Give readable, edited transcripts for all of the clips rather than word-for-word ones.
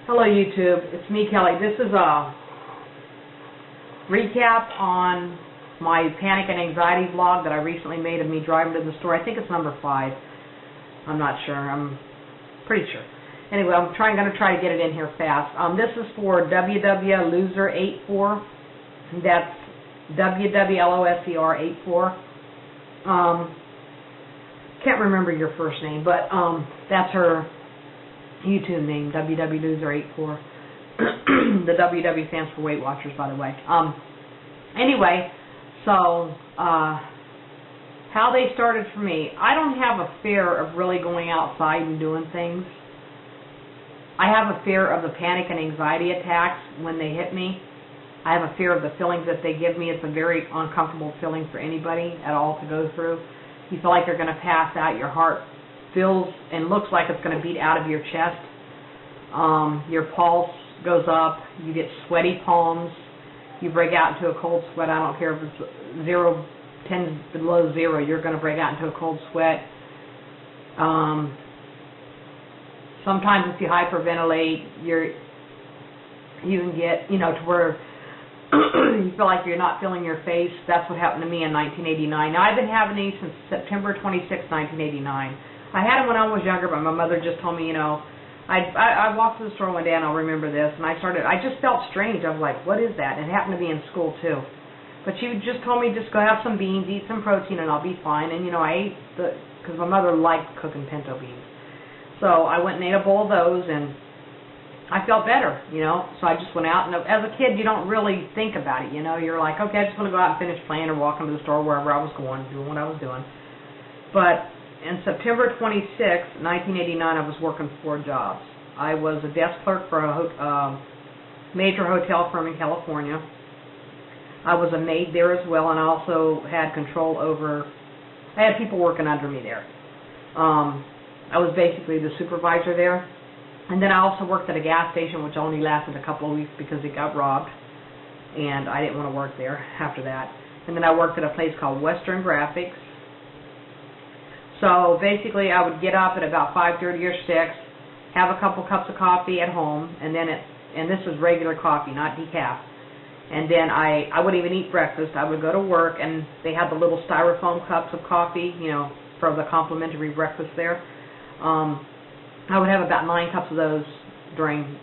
Hello YouTube, it's me Kelly. This is a recap on my panic and anxiety vlog that I recently made of me driving to the store. I think it's number 5. I'm not sure. I'm pretty sure. Anyway, I'm going to try to get it in here fast. This is for WWLoser84. That's WWLOSER84. Can't remember your first name, but that's her YouTube name, WWLoser84. The WW stands for Weight Watchers, by the way. Anyway, so how they started for me. I don't have a fear of really going outside and doing things. I have a fear of the panic and anxiety attacks when they hit me. I have a fear of the feelings that they give me. It's a very uncomfortable feeling for anybody at all to go through. You feel like you're going to pass out. Your heart feels and looks like it's going to beat out of your chest. Your pulse goes up. You get sweaty palms. You break out into a cold sweat. I don't care if it's 10 below 0. You're going to break out into a cold sweat. Sometimes if you hyperventilate, you can get, to where you feel like you're not feeling your face. That's what happened to me in 1989. Now, I've been having these since September 26, 1989. I had them when I was younger, but my mother just told me, I walked to the store one day, and I'll remember this, and I just felt strange. I was like, what is that? It happened to me in school, too. But she just told me, just go have some beans, eat some protein, and I'll be fine. And, I ate because my mother liked cooking pinto beans. So I went and ate a bowl of those, and I felt better, So I just went out, and as a kid, you don't really think about it, You're like, okay, I just want to go out and finish playing or walk into the store, wherever I was going, doing what I was doing. But in September 26, 1989, I was working 4 jobs. I was a desk clerk for a major hotel firm in California. I was a maid there as well, and I also had control over, I had people working under me there. I was basically the supervisor there. And then I also worked at a gas station, which only lasted a couple of weeks because it got robbed, and I didn't want to work there after that. And then I worked at a place called Western Graphics. So basically, I would get up at about 5:30 or 6, have a couple cups of coffee at home, and this was regular coffee, not decaf. And then I wouldn't even eat breakfast. I would go to work, and they had the little styrofoam cups of coffee, for the complimentary breakfast there. I would have about 9 cups of those during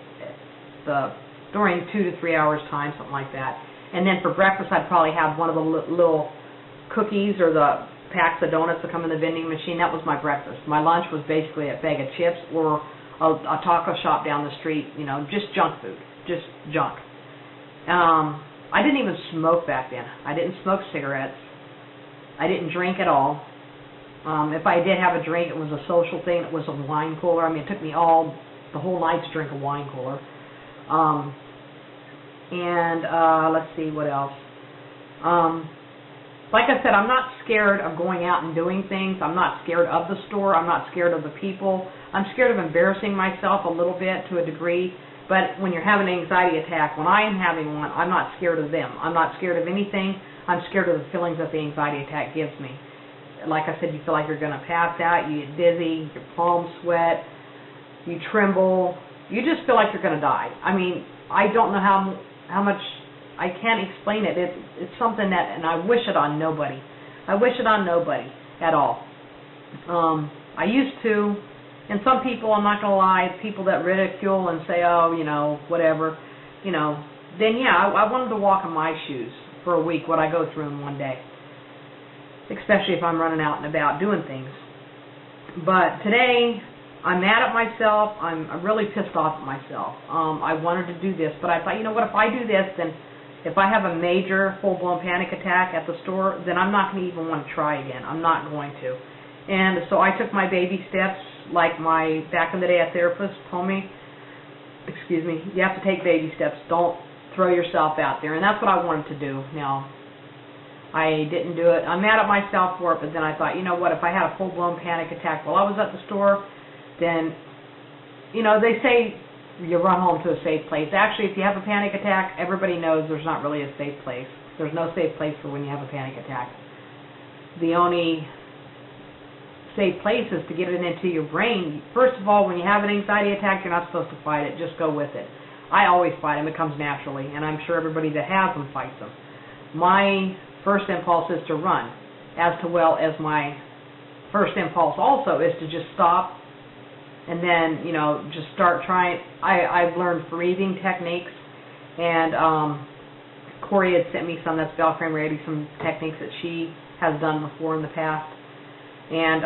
2 to 3 hours time, something like that. And then for breakfast, I'd probably have one of the little cookies or the packs of donuts that come in the vending machine. That was my breakfast. My lunch was basically a bag of chips or a taco shop down the street, just junk food, just junk. I didn't even smoke back then. I didn't smoke cigarettes. I didn't drink at all. If I did have a drink, it was a social thing. It was a wine cooler. It took me the whole night to drink a wine cooler. Let's see, what else? Like I said, I'm not scared of going out and doing things. I'm not scared of the store. I'm not scared of the people. I'm scared of embarrassing myself a little bit to a degree. But when you're having an anxiety attack, when I am having one, I'm not scared of them. I'm not scared of anything. I'm scared of the feelings that the anxiety attack gives me. Like I said, you feel like you're going to pass out, you get dizzy, your palms sweat, you tremble, you just feel like you're going to die. I don't know how much, I can't explain it. It's something that, and I wish it on nobody. I wish it on nobody at all. I used to, and some people, I'm not going to lie, people that ridicule and say, oh, whatever, then yeah, I wanted to walk in my shoes for a week, what I go through in one day. Especially if I'm running out and about doing things. But today, I'm mad at myself. I'm really pissed off at myself. I wanted to do this, but I thought, what, if I do this, then if I have a major full-blown panic attack at the store, then I'm not going to even want to try again. I'm not going to. And so I took my baby steps, like my, back in the day, a therapist told me, you have to take baby steps. Don't throw yourself out there. And that's what I wanted to do. Now, I didn't do it. I'm mad at myself for it, but then I thought, what, if I had a full-blown panic attack while I was at the store, then, they say you run home to a safe place. Actually, if you have a panic attack, everybody knows there's not really a safe place. There's no safe place for when you have a panic attack. The only safe places to get it into your brain. First of all, when you have an anxiety attack, you're not supposed to fight it. Just go with it. I always fight them. It comes naturally, and I'm sure everybody that has them fights them. My first impulse is to run, as well as my first impulse also is to just stop and then, just start trying. I've learned breathing techniques, and Corey had sent me some, that's Val Kramer, some techniques that she has done before in the past. And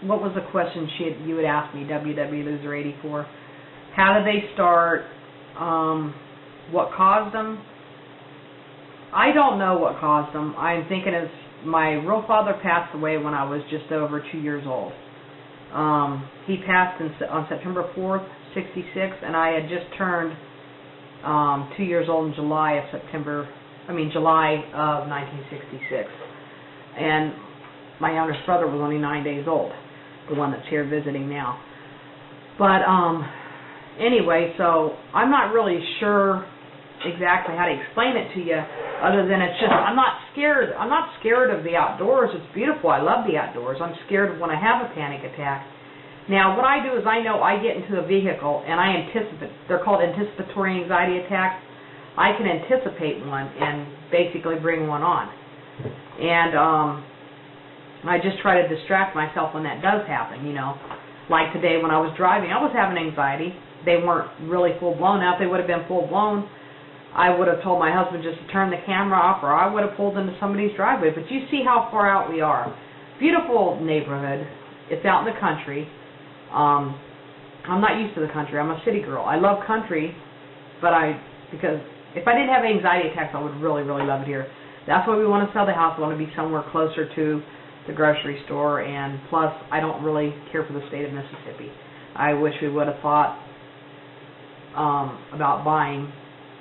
what was the question you had asked me, WWLoser84? How did they start? What caused them? I don't know what caused them. I'm thinking my real father passed away when I was just over 2 years old. He passed on September 4th, 66, and I had just turned 2 years old in July of 1966. And my youngest brother was only 9 days old, the one that's here visiting now. But anyway, so I'm not really sure exactly how to explain it to you, other than it's just I'm not scared of the outdoors. It's beautiful. I love the outdoors. I'm scared when I have a panic attack. Now, what I do is I know I get into a vehicle and I anticipate. They're called anticipatory anxiety attacks. I can anticipate one and basically bring one on. And I just try to distract myself when that does happen, Like today when I was driving, I was having anxiety. They weren't really full-blown. Now, if they would have been full-blown, I would have told my husband just to turn the camera off, or I would have pulled into somebody's driveway. But you see how far out we are. Beautiful neighborhood. It's out in the country. I'm not used to the country. I'm a city girl. I love country, because if I didn't have anxiety attacks, I would really, really love it here. That's why we want to sell the house. We want to be somewhere closer to the grocery store, and plus, I don't really care for the state of Mississippi. I wish we would have thought about buying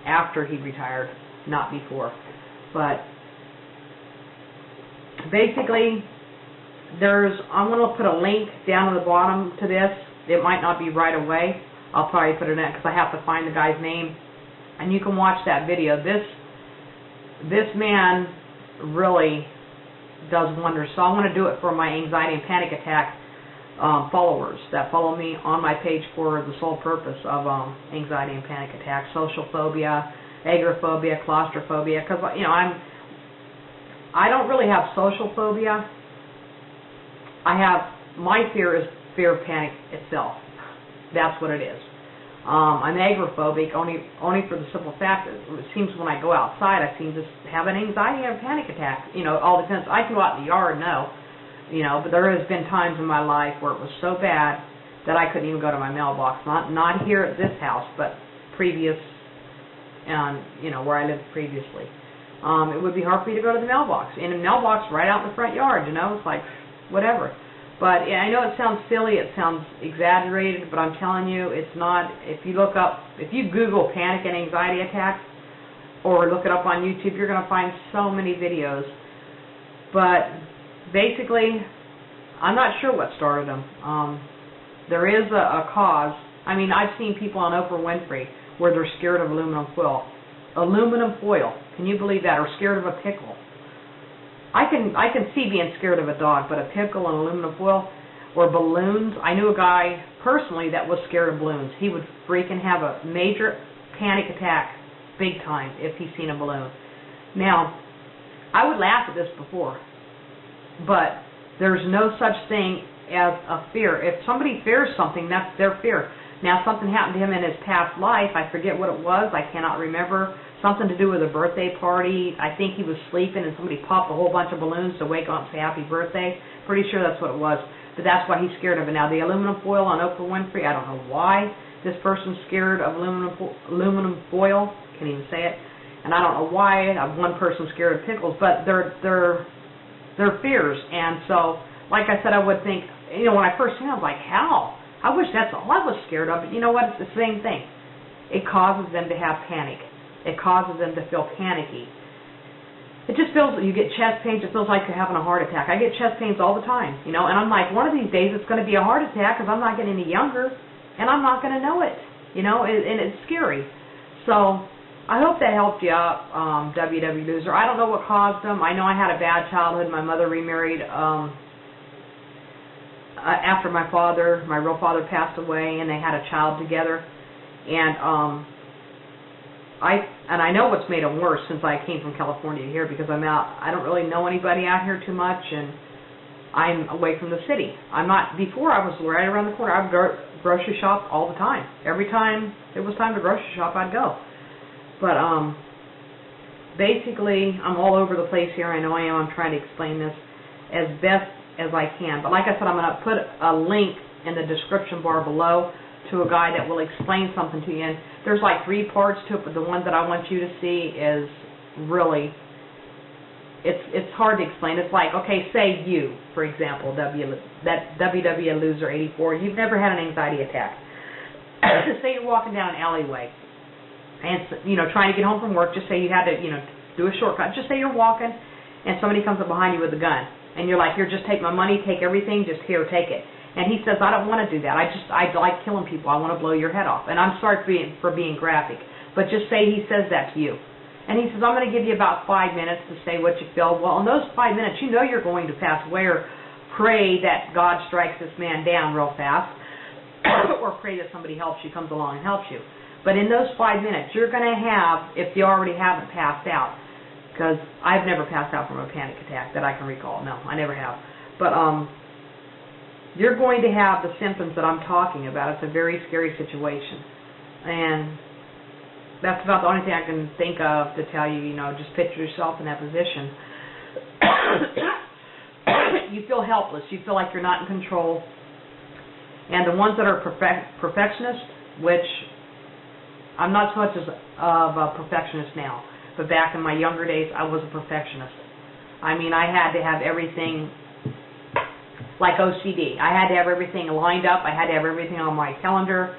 after he retired, not before. But basically, I'm going to put a link down at the bottom to this. It might not be right away. I'll probably put it in because I have to find the guy's name. And you can watch that video. This man really does wonders. So I want to do it for my anxiety and panic attack followers that follow me on my page for the sole purpose of anxiety and panic attacks, social phobia, agoraphobia, claustrophobia. Because I don't really have social phobia. My fear is fear of panic itself. That's what it is. I'm agoraphobic only for the simple fact that it seems when I go outside I seem to have an anxiety and a panic attack. All depends. I can go out in the yard, but there has been times in my life where it was so bad that I couldn't even go to my mailbox. Not here at this house, but previous, where I lived previously. It would be hard for me to go to the mailbox. And the mailbox right out in the front yard, it's like whatever. But yeah, I know it sounds silly, it sounds exaggerated, but I'm telling you, it's not. If you Google panic and anxiety attacks, or look it up on YouTube, you're going to find so many videos. But basically, I'm not sure what started them. There is a cause. I've seen people on Oprah Winfrey where they're scared of aluminum foil. Aluminum foil. Can you believe that? Or scared of a pickle. I can see being scared of a dog, but a pickle and aluminum foil or balloons. I knew a guy personally that was scared of balloons. He would freaking have a major panic attack, big time, if he's seen a balloon. Now, I would laugh at this before, but there's no such thing as a fear. If somebody fears something, that's their fear. Now, something happened to him in his past life. I forget what it was. I cannot remember. Something to do with a birthday party. I think he was sleeping and somebody popped a whole bunch of balloons to wake up and say happy birthday. Pretty sure that's what it was. But that's why he's scared of it. Now, the aluminum foil on Oprah Winfrey, I don't know why this person's scared of aluminum foil. Can't even say it. And I don't know why one person's scared of pickles, but they're fears. And so, like I said, I would think, when I first seen it, I was like, how? I wish that's all I was scared of. But you know what? It's the same thing. It causes them to have panic. It causes them to feel panicky. It just feels, you get chest pains, it feels like you're having a heart attack. I get chest pains all the time, and I'm like, one of these days it's going to be a heart attack because I'm not getting any younger, and I'm not going to know it, and it's scary. So I hope that helped you out, WW Loser. I don't know what caused them. I know I had a bad childhood. My mother remarried after my real father passed away, and they had a child together. And I know what's made them worse since I came from California here, because I'm out. I don't really know anybody out here too much, and I'm away from the city. I'm not. Before, I was right around the corner. I would grocery shop all the time. Every time it was time to grocery shop, I'd go. But basically, I'm all over the place here. I know I am. I'm trying to explain this as best as I can. But like I said, I'm going to put a link in the description bar below to a guy that will explain something to you. And there's like 3 parts to it, but the one that I want you to see is really, it's hard to explain. It's like, okay, say you, for example, WW Loser 84, you've never had an anxiety attack. Say you're walking down an alleyway and, trying to get home from work. Just say you had to, do a shortcut. Just say you're walking and somebody comes up behind you with a gun. And you're like, here, just take my money, take everything, just here, take it. And he says, I don't want to do that. I like killing people. I want to blow your head off. And I'm sorry for being graphic, but just say he says that to you. And he says, I'm going to give you about 5 minutes to say what you feel. Well, in those 5 minutes, you're going to pass away, or pray that God strikes this man down real fast, or pray that somebody helps you, comes along and helps you. But in those 5 minutes, you're going to have, if you already haven't passed out, because I've never passed out from a panic attack that I can recall. No, I never have. But you're going to have the symptoms that I'm talking about. It's a very scary situation. And that's about the only thing I can think of to tell you, just picture yourself in that position. You feel helpless. You feel like you're not in control. And the ones that are perfectionists, which I'm not so much of a perfectionist now, but back in my younger days, I was a perfectionist. I mean, I had to have everything like OCD. I had to have everything lined up. I had to have everything on my calendar.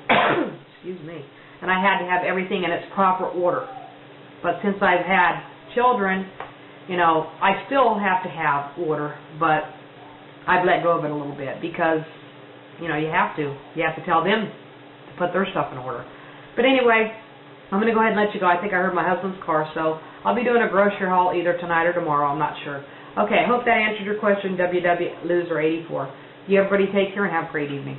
Excuse me. And I had to have everything in its proper order. But since I've had children, I still have to have order, but I've let go of it a little bit because, you have to. You have to tell them to put their stuff in order. But anyway, I'm going to go ahead and let you go. I think I heard my husband's car, so I'll be doing a grocery haul either tonight or tomorrow. I'm not sure. Okay, I hope that answered your question, WW Loser 84. You everybody take care and have a great evening.